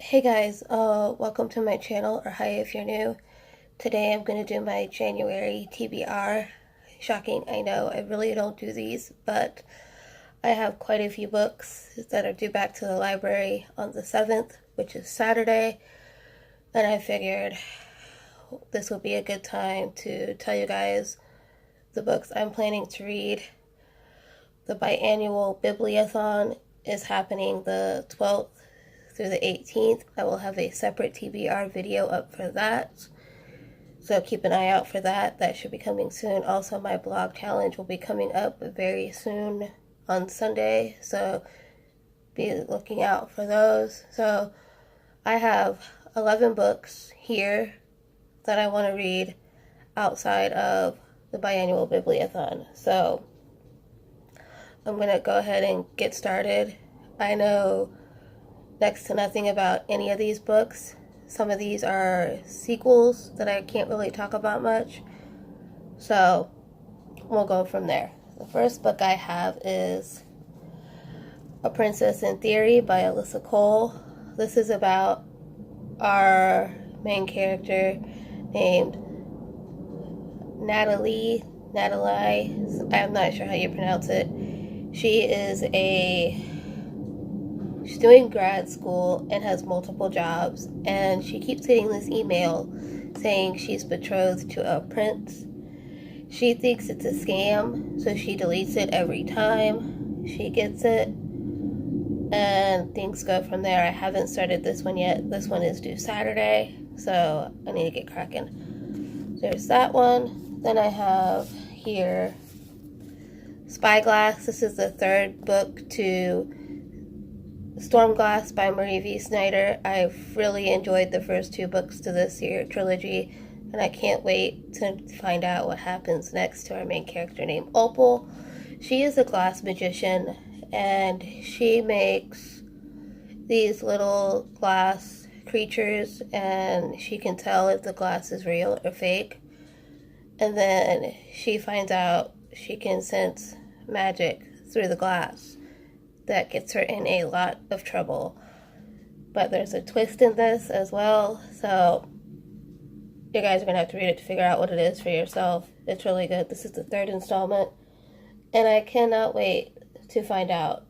Hey guys, welcome to my channel, or hi if you're new. Today I'm going to do my January TBR. Shocking, I know, I really don't do these, but I have quite a few books that are due back to the library on the 7th, which is Saturday, and I figured this would be a good time to tell you guys the books I'm planning to read. The biannual Bibliothon is happening the 12th through the 18th. I will have a separate TBR video up for that, so keep an eye out for that. That should be coming soon. Also, my blog challenge will be coming up very soon on Sunday, so be looking out for those. So I have 11 books here that I want to read outside of the biannual Bibliothon. So I'm going to go ahead and get started. I know next to nothing about any of these books. Some of these are sequels that I can't really talk about much, so we'll go from there. The first book I have is A Princess in Theory by Alyssa Cole. This is about our main character named Natalie, I'm not sure how you pronounce it. She's doing grad school and has multiple jobs, and she keeps getting this email saying she's betrothed to a prince. She thinks it's a scam, so she deletes it every time she gets it, and things go from there. I haven't started this one yet. This one is due Saturday, so I need to get cracking. There's that one. Then I have here Spyglass. This is the third book to Stormglass by Marie V. Snyder. I've really enjoyed the first two books to this trilogy, and I can't wait to find out what happens next to our main character named Opal. She is a glass magician, and she makes these little glass creatures, and she can tell if the glass is real or fake. And then she finds out she can sense magic through the glass. That gets her in a lot of trouble. But there's a twist in this as well, so you guys are going to have to read it to figure out what it is for yourself. It's really good. This is the third installment, and I cannot wait to find out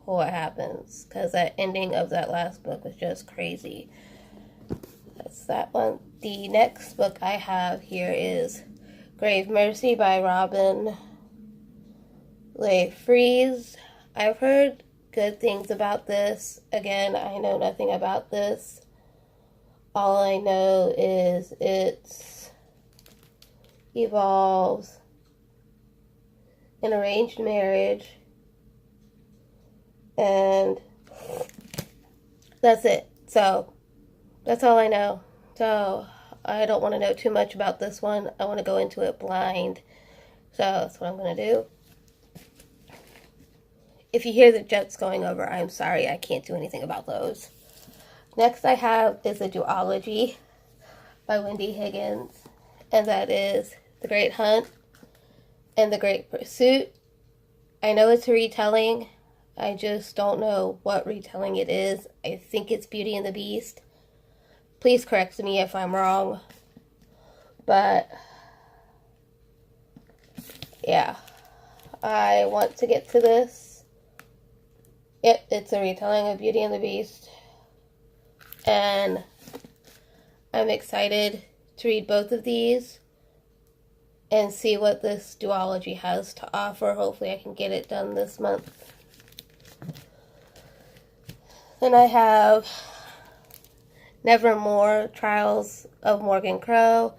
what happens, because that ending of that last book was just crazy. That's that one. The next book I have here is Grave Mercy by Robin Le Fries. I've heard good things about this. Again, I know nothing about this. All I know is it involves an arranged marriage, and that's it. So that's all I know. So I don't want to know too much about this one. I want to go into it blind. So that's what I'm going to do. If you hear the jets going over, I'm sorry, I can't do anything about those. Next I have is a duology by Wendy Higgins, and that is The Great Hunt and The Great Pursuit. I know it's a retelling. I just don't know what retelling it is. I think it's Beauty and the Beast. Please correct me if I'm wrong. But yeah, I want to get to this. Yep, it's a retelling of Beauty and the Beast, and I'm excited to read both of these and see what this duology has to offer. Hopefully I can get it done this month. Then I have Nevermore, Trials of Morgan Crow.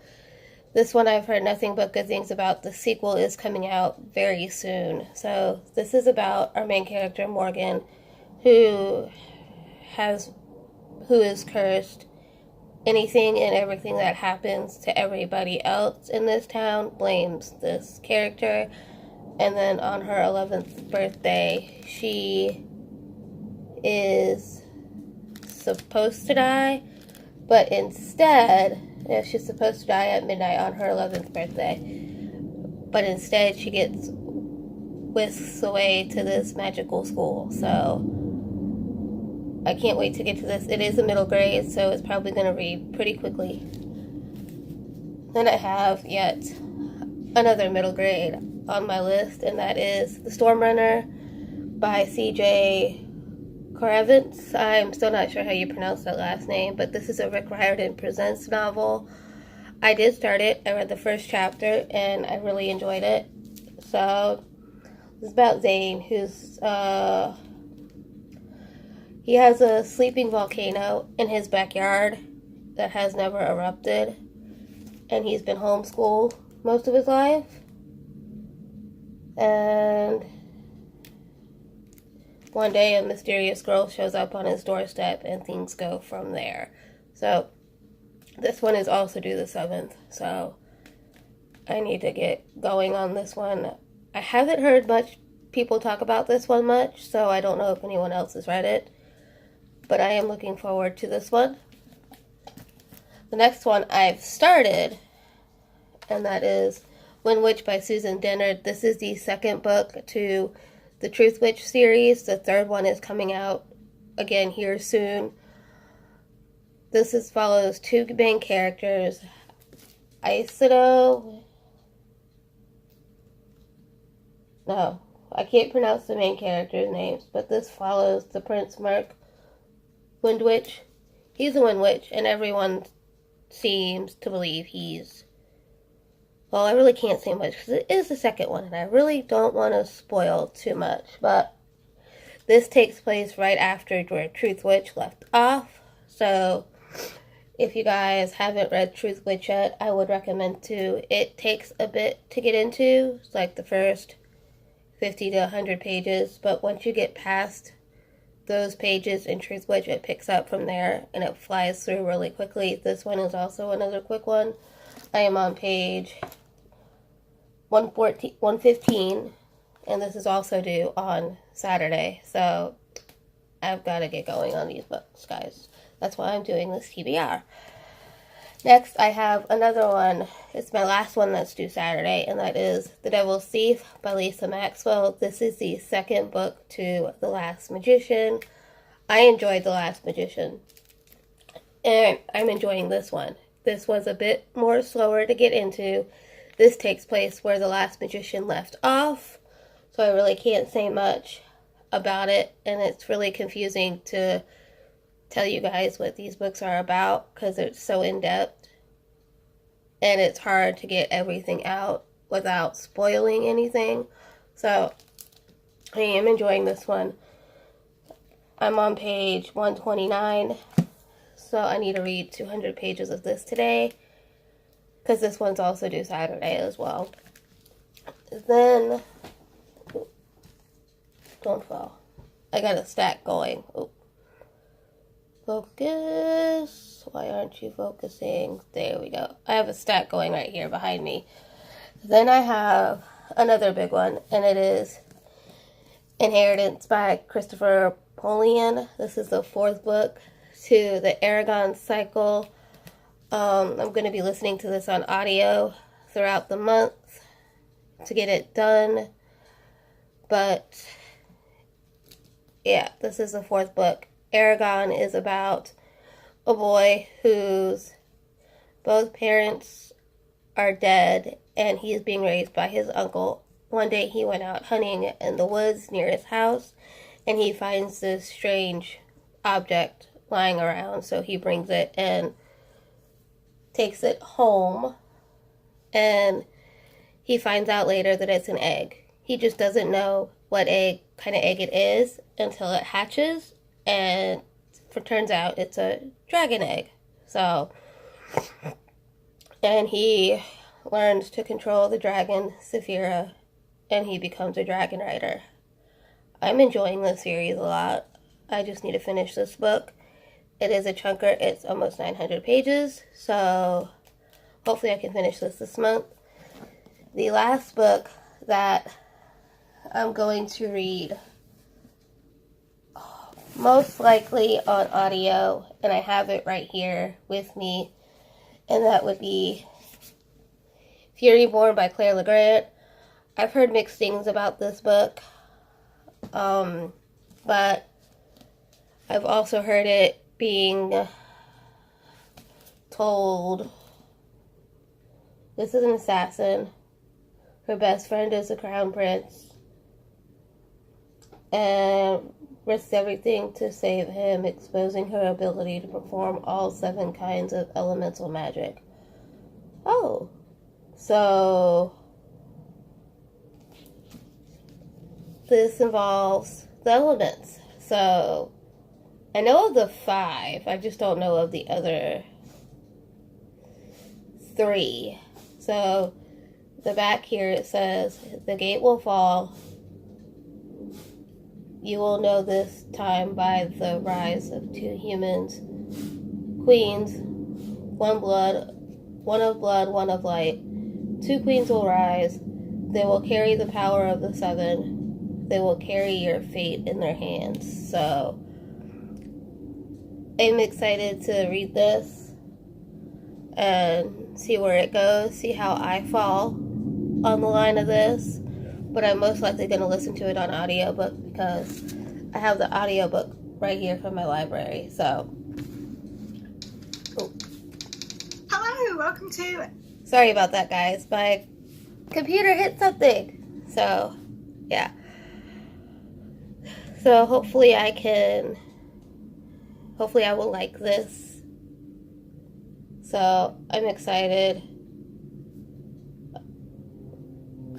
This one I've heard nothing but good things about. The sequel is coming out very soon. So this is about our main character, Morgan, who is cursed. Anything and everything that happens to everybody else in this town blames this character. And then on her 11th birthday, she is supposed to die, but instead, she's supposed to die at midnight on her 11th birthday, but instead she gets whisked away to this magical school. So I can't wait to get to this. It is a middle grade, so it's probably going to read pretty quickly. Then I have yet another middle grade on my list, and that is The Stormrunner by C.J. Korovitz. I'm still not sure how you pronounce that last name, but this is a Rick Riordan Presents novel. I did start it. I read the first chapter, and I really enjoyed it. So, it's about Zane, who's, he has a sleeping volcano in his backyard that has never erupted, and he's been homeschooled most of his life. And one day a mysterious girl shows up on his doorstep and things go from there. So this one is also due the 7th, so I need to get going on this one. I haven't heard much people talk about this one much, so I don't know if anyone else has read it, but I am looking forward to this one. The next one I've started, and that is Wind Witch by Susan Dennard. This is the second book to the Truth Witch series. The third one is coming out again here soon. This follows two main characters, Isido. No, I can't pronounce the main characters' names, but this follows the Prince Merc Wind Witch. He's a Wind Witch, and everyone seems to believe he's... Well, I really can't say much because it is the second one, and I really don't want to spoil too much. But this takes place right after where Truth Witch left off. So if you guys haven't read Truth Witch yet, I would recommend to. It takes a bit to get into. It's like the first 50 to 100 pages. But once you get past those pages in Truth Witch, it picks up from there and it flies through really quickly. This one is also another quick one. I am on page 115, and this is also due on Saturday, so I've got to get going on these books, guys. That's why I'm doing this TBR. Next, I have another one. It's my last one that's due Saturday, and that is The Devil's Thief by Lisa Maxwell. This is the second book to The Last Magician. I enjoyed The Last Magician, and I'm enjoying this one. This was a bit more slower to get into. This takes place where The Last Magician left off, so I really can't say much about it, and it's really confusing to tell you guys what these books are about because it's so in-depth, and it's hard to get everything out without spoiling anything. So I am enjoying this one. I'm on page 129. So I need to read 200 pages of this today, because this one's also due Saturday as well. Then, don't fall. I got a stack going. Oh. Focus. Why aren't you focusing? There we go. I have a stack going right here behind me. Then I have another big one, and it is Inheritance by Christopher Polian. This is the 4th book to the Eragon cycle. I'm going to be listening to this on audio throughout the month to get it done. But yeah, this is the 4th book. Eragon is about a boy whose both parents are dead, and he is being raised by his uncle. One day he went out hunting in the woods near his house, and he finds this strange object lying around, so he brings it and takes it home, and he finds out later that it's an egg. He just doesn't know what kind of egg it is until it hatches, and it turns out it's a dragon egg. So, and he learns to control the dragon Saphira, and he becomes a dragon rider. I'm enjoying this series a lot. I just need to finish this book. It is a chunker. It's almost 900 pages, so hopefully I can finish this month. The last book that I'm going to read, most likely on audio, and I have it right here with me, and that would be Fury Born by Claire LeGrand. I've heard mixed things about this book, but I've also heard it being told this is an assassin. Her best friend is the crown prince and risks everything to save him, exposing her ability to perform all 7 kinds of elemental magic. Oh, so this involves the elements. So I know of the 5, I just don't know of the other 3. So the back here it says, the gate will fall. You will know this time by the rise of 2 humans, queens, one of blood, one of light. 2 queens will rise. They will carry the power of the 7. They will carry your fate in their hands. So I'm excited to read this and see where it goes, see how I fall on the line of this. But I'm most likely going to listen to it on audiobook because I have the audiobook right here from my library. So, hello, welcome to... Sorry about that, guys. My computer hit something. So, yeah. So hopefully I will like this. So I'm excited.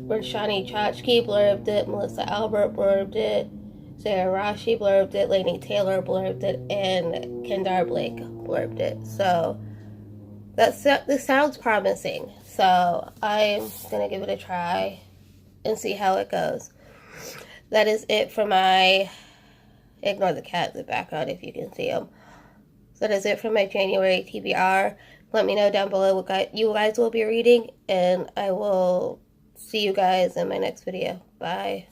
Rashani Chachki blurbed it, Melissa Albert blurbed it, Sarah Rashi blurbed it, Lainey Taylor blurbed it, and Kendar Blake blurbed it. So this sounds promising. So I'm gonna give it a try and see how it goes. That is it for my, ignore the cat in the background if you can see him. So that is it for my January TBR. Let me know down below what you guys will be reading, and I will see you guys in my next video. Bye.